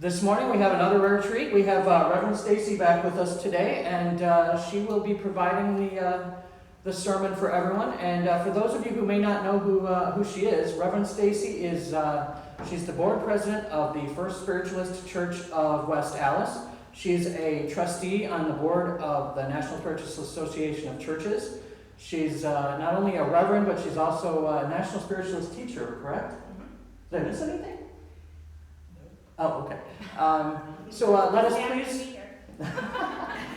This morning we have another rare treat. We have Reverend Stacy back with us today, and she will be providing the sermon for everyone. And for those of you who may not know who she is, Reverend Stacy is she's the board president of the First Spiritualist Church of West Allis. She's a trustee on the board of the National Spiritualist Association of Churches. She's not only a reverend, but she's also a National Spiritualist teacher, correct? Mm-hmm. Did I miss anything? Oh, okay. So let us please,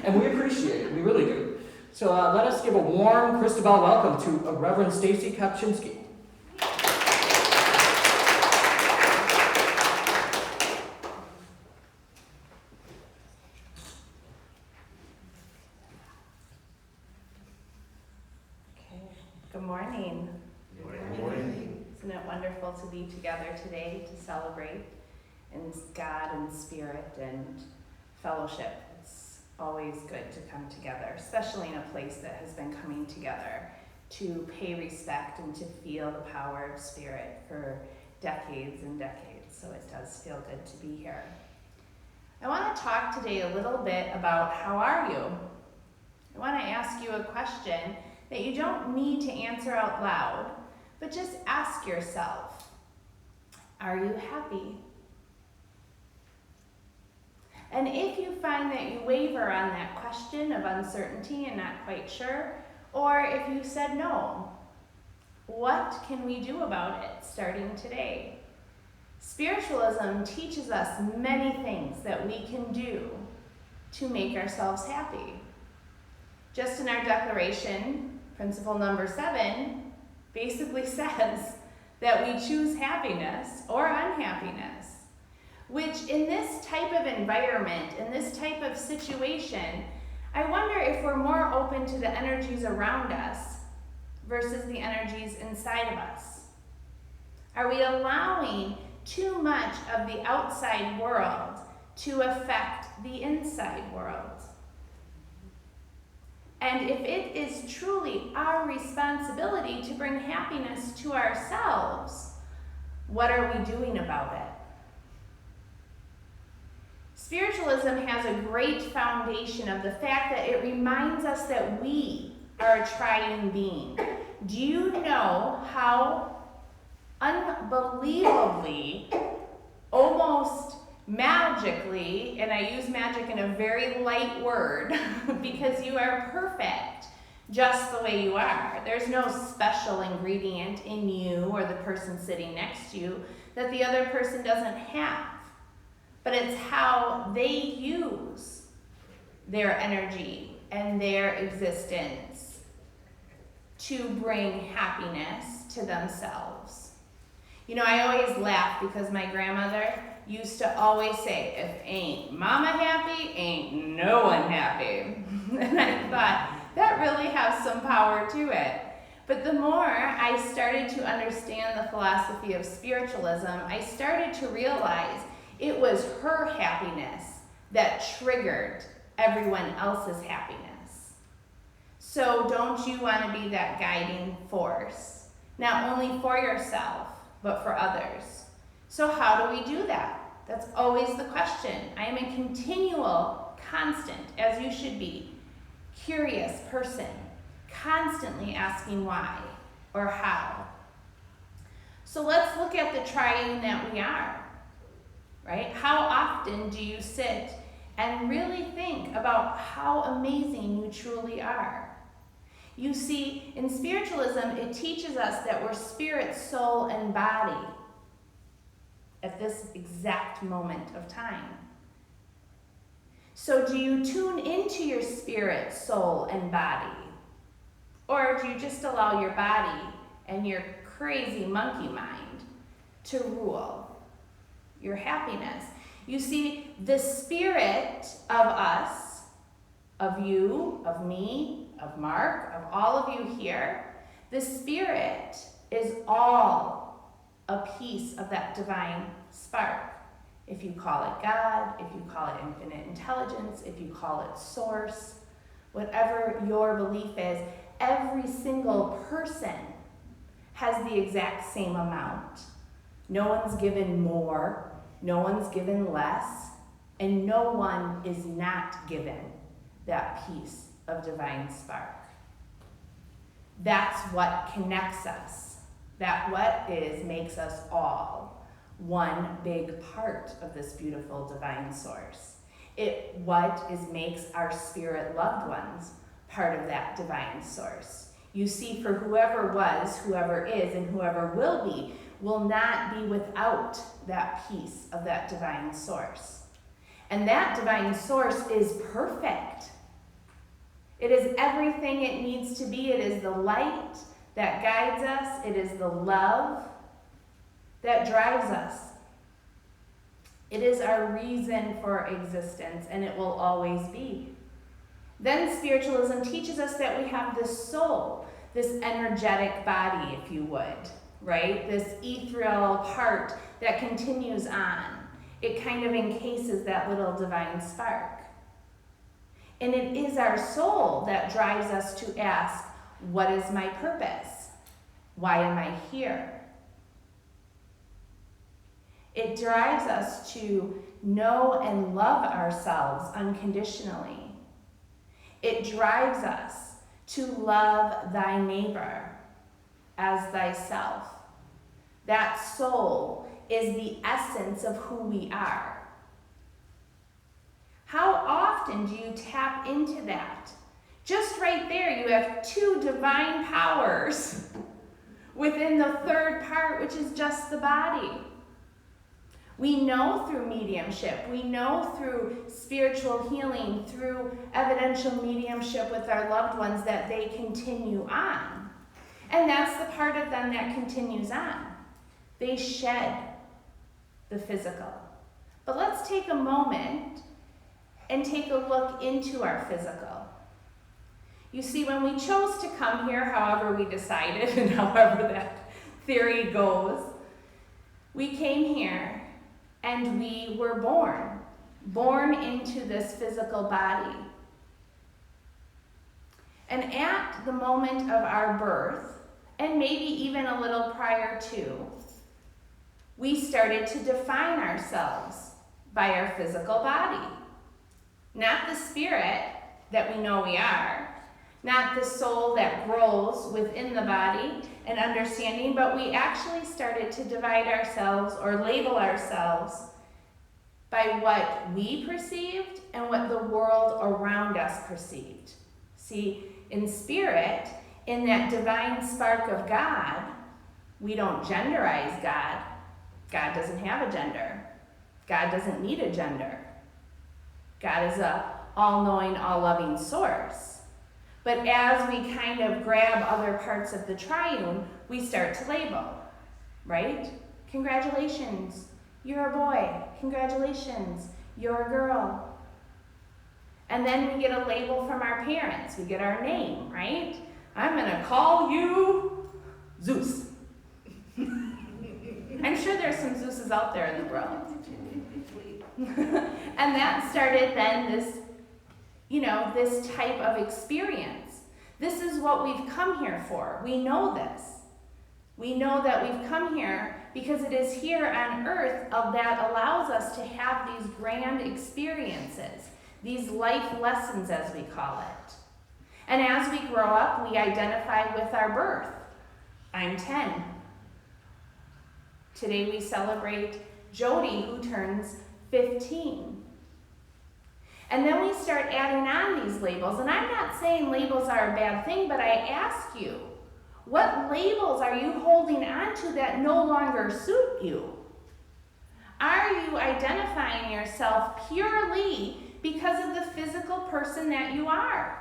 and we appreciate it, we really do. So let us give a warm Christabelle welcome to Reverend Stacy Kopchinski. Okay. Good morning. Good morning. Isn't it wonderful to be together today to celebrate in God and spirit and fellowship? It's always good to come together, especially in a place that has been coming together to pay respect and to feel the power of spirit for decades and decades. So it does feel good to be here. I want to talk today a little bit about how are you? I want to ask you a question that you don't need to answer out loud, but just ask yourself, are you happy? And if you find that you waver on that question of uncertainty and not quite sure, or if you said no, what can we do about it starting today? Spiritualism teaches us many things that we can do to make ourselves happy. Just in our declaration, principle number 7 basically says that we choose happiness or unhappiness. Which in this type of environment, in this type of situation, I wonder if we're more open to the energies around us versus the energies inside of us. Are we allowing too much of the outside world to affect the inside world? And if it is truly our responsibility to bring happiness to ourselves, what are we doing about it? Spiritualism has a great foundation of the fact that it reminds us that we are a triune being. Do you know how unbelievably, almost magically, and I use magic in a very light word, because you are perfect just the way you are. There's no special ingredient in you or the person sitting next to you that the other person doesn't have. But it's how they use their energy and their existence to bring happiness to themselves. You know, I always laugh because my grandmother used to always say, if ain't mama happy, ain't no one happy. And I thought, that really has some power to it. But the more I started to understand the philosophy of spiritualism, I started to realize it was her happiness that triggered everyone else's happiness. So don't you want to be that guiding force, not only for yourself, but for others? So how do we do that? That's always the question. I am a continual, constant, as you should be, curious person, constantly asking why or how. So let's look at the triune that we are. Right? How often do you sit and really think about how amazing you truly are? You see, in spiritualism, it teaches us that we're spirit, soul, and body at this exact moment of time. So do you tune into your spirit, soul, and body? Or do you just allow your body and your crazy monkey mind to rule your happiness? You see, the spirit of us, of you, of me, of Mark, of all of you here, the spirit is all a piece of that divine spark. If you call it God, if you call it infinite intelligence, if you call it source, whatever your belief is, every single person has the exact same amount. No one's given more. No one's given less, and no one is not given that piece of divine spark. That's what connects us. Makes us all one big part of this beautiful divine source. Makes our spirit loved ones part of that divine source. You see, for whoever was, whoever is, and whoever will be, will not be without that piece of that divine source. And that divine source is perfect. It is everything it needs to be. It is the light that guides us. It is the love that drives us. It is our reason for existence, and it will always be. Then spiritualism teaches us that we have this soul, this energetic body, if you would, right? This ethereal part that continues on. It kind of encases that little divine spark. And it is our soul that drives us to ask, what is my purpose? Why am I here? It drives us to know and love ourselves unconditionally. It drives us to love thy neighbor as thyself. That soul is the essence of who we are. How often do you tap into that? Just right there, you have two divine powers within the third part, which is just the body. We know through mediumship, we know through spiritual healing, through evidential mediumship with our loved ones that they continue on. And that's the part of them that continues on. They shed the physical. But let's take a moment and take a look into our physical. You see, when we chose to come here, however we decided and however that theory goes, we came here and we were born into this physical body. And at the moment of our birth, and maybe even a little prior to, we started to define ourselves by our physical body. Not the spirit that we know we are, not the soul that grows within the body and understanding, but we actually started to divide ourselves or label ourselves by what we perceived and what the world around us perceived. See, in spirit, in that divine spark of God, we don't genderize God. God doesn't have a gender. God doesn't need a gender. God is a all-knowing, all-loving source. But as we kind of grab other parts of the triune, we start to label, right? Congratulations, you're a boy. Congratulations, you're a girl. And then we get a label from our parents. We get our name, right? I'm going to call you Zeus. I'm sure there's some Zeuses out there in the world. And that started then this type of experience. This is what we've come here for. We know this. We know that we've come here because it is here on earth that allows us to have these grand experiences, these life lessons as we call it. And as we grow up, we identify with our birth. I'm 10. Today we celebrate Jody, who turns 15. And then we start adding on these labels. And I'm not saying labels are a bad thing, but I ask you, what labels are you holding on to that no longer suit you? Are you identifying yourself purely because of the physical person that you are?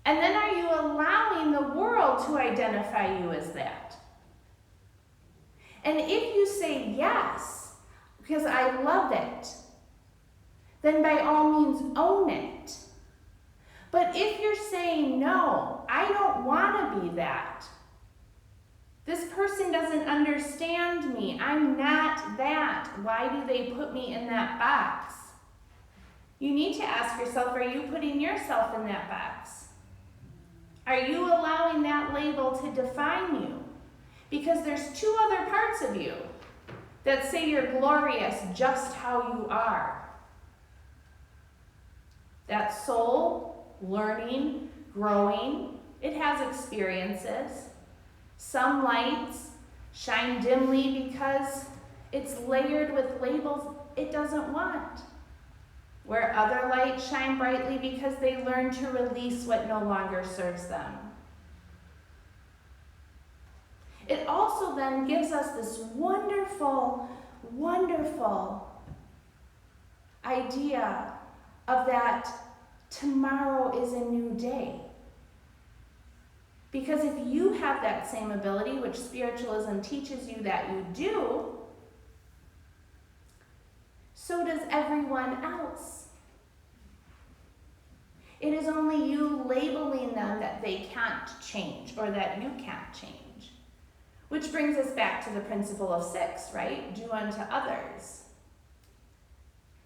And then are you allowing the world to identify you as that? And if you say yes, because I love it, then by all means own it. But if you're saying, no, I don't want to be that. This person doesn't understand me. I'm not that. Why do they put me in that box? You need to ask yourself, are you putting yourself in that box? Are you allowing that label to define you? Because there's two other parts of you. that say you're glorious just how you are. That soul, learning, growing, it has experiences. Some lights shine dimly because it's layered with labels it doesn't want. Where other lights shine brightly because they learn to release what no longer serves them. It also then gives us this wonderful, wonderful idea of that tomorrow is a new day. Because if you have that same ability, which spiritualism teaches you that you do, so does everyone else. It is only you labeling them that they can't change or that you can't change. Which brings us back to the principle of 6, right? Do unto others.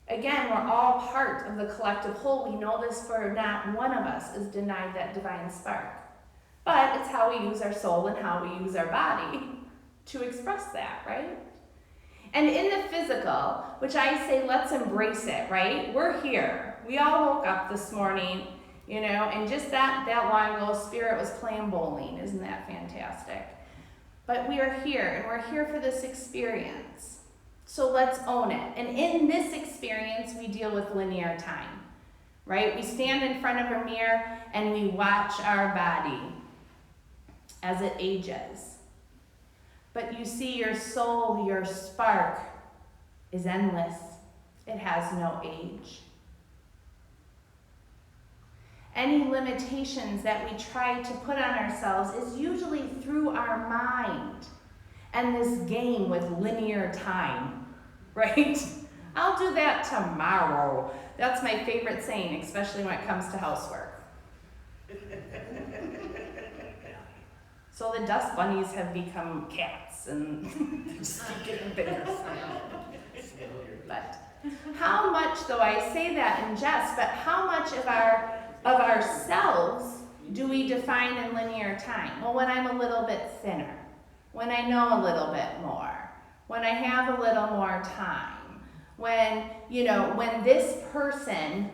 Again, we're all part of the collective whole. We know this, for not one of us is denied that divine spark. But it's how we use our soul and how we use our body to express that, right? And in the physical, which I say, let's embrace it, right? We're here. We all woke up this morning, and just that long ago, Spirit was playing bowling. Isn't that fantastic? But we are here, and we're here for this experience. So let's own it. And in this experience, we deal with linear time, right? We stand in front of a mirror, and we watch our body as it ages. But you see, your soul, your spark, is endless. It has no age. Any limitations that we try to put on ourselves is usually through our mind and this game with linear time, right? I'll do that tomorrow. That's my favorite saying, especially when it comes to housework. So the dust bunnies have become cats, and they're just getting bigger. But how much, though I say that in jest, but how much of ourselves do we define in linear time? Well, when I'm a little bit thinner, when I know a little bit more, when I have a little more time, when this person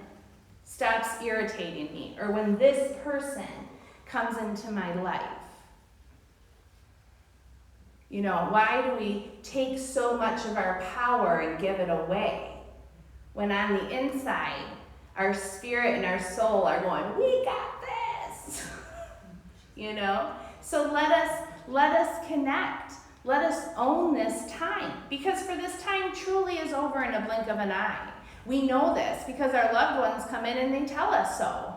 stops irritating me, or when this person comes into my life. Why do we take so much of our power and give it away? When on the inside, our spirit and our soul are going, we got this. So let us connect. Let us own this time. Because for this time truly is over in a blink of an eye. We know this because our loved ones come in and they tell us so.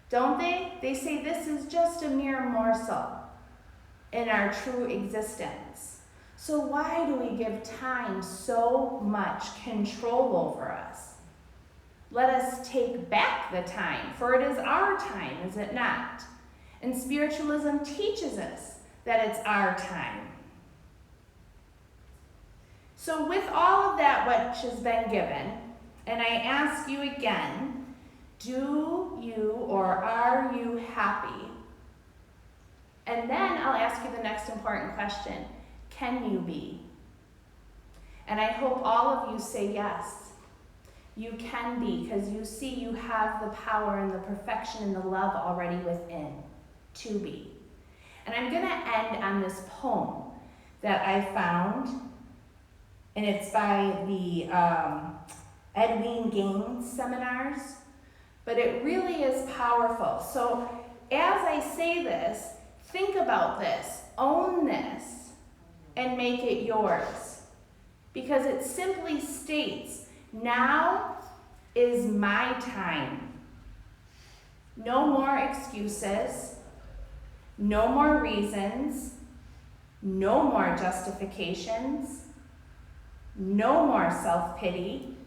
Don't they? They say this is just a mere morsel in our true existence. So why do we give time so much control over us? Let us take back the time, for it is our time, is it not? And spiritualism teaches us that it's our time. So with all of that which has been given, and I ask you again, do you or are you happy? And then I'll ask you the next important question. Can you be? And I hope all of you say yes. You can be, because you see you have the power and the perfection and the love already within to be. And I'm going to end on this poem that I found, and it's by the Edwin Gaines seminars, but it really is powerful. So as I say this, think about this, own this, and make it yours. Because it simply states, now is my time. No more excuses, no more reasons, no more justifications, no more self-pity,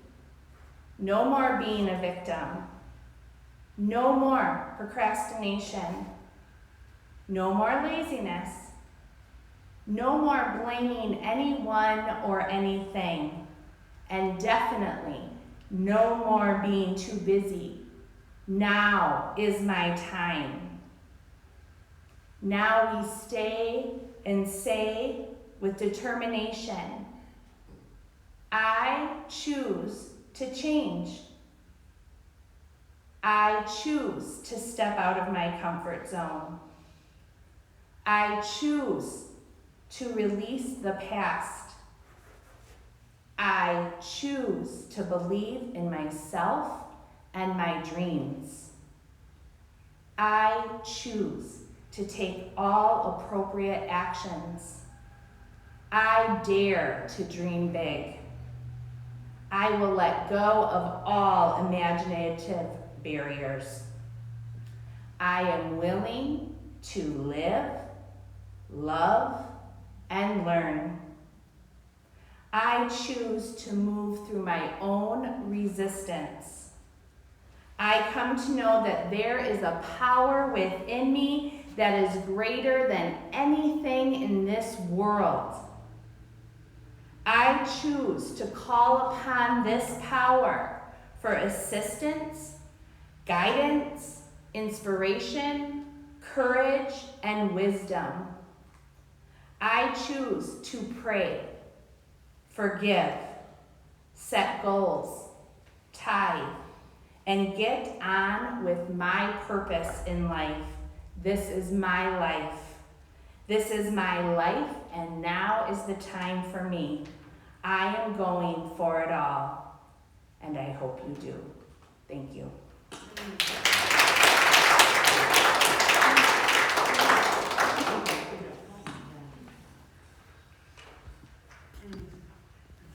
no more being a victim, no more procrastination, no more laziness, no more blaming anyone or anything, and definitely no more being too busy. Now is my time. Now we stay and say with determination, choose to change. I choose to step out of my comfort zone. I choose to release the past. I choose to believe in myself and my dreams. I choose to take all appropriate actions. I dare to dream big. I will let go of all imaginative barriers. I am willing to live, love, and learn. I choose to move through my own resistance. I come to know that there is a power within me that is greater than anything in this world. I choose to call upon this power for assistance, guidance, inspiration, courage, and wisdom. I choose to pray, forgive, set goals, tithe, and get on with my purpose in life. This is my life. This is my life, and now is the time for me. I am going for it all, and I hope you do. Thank you.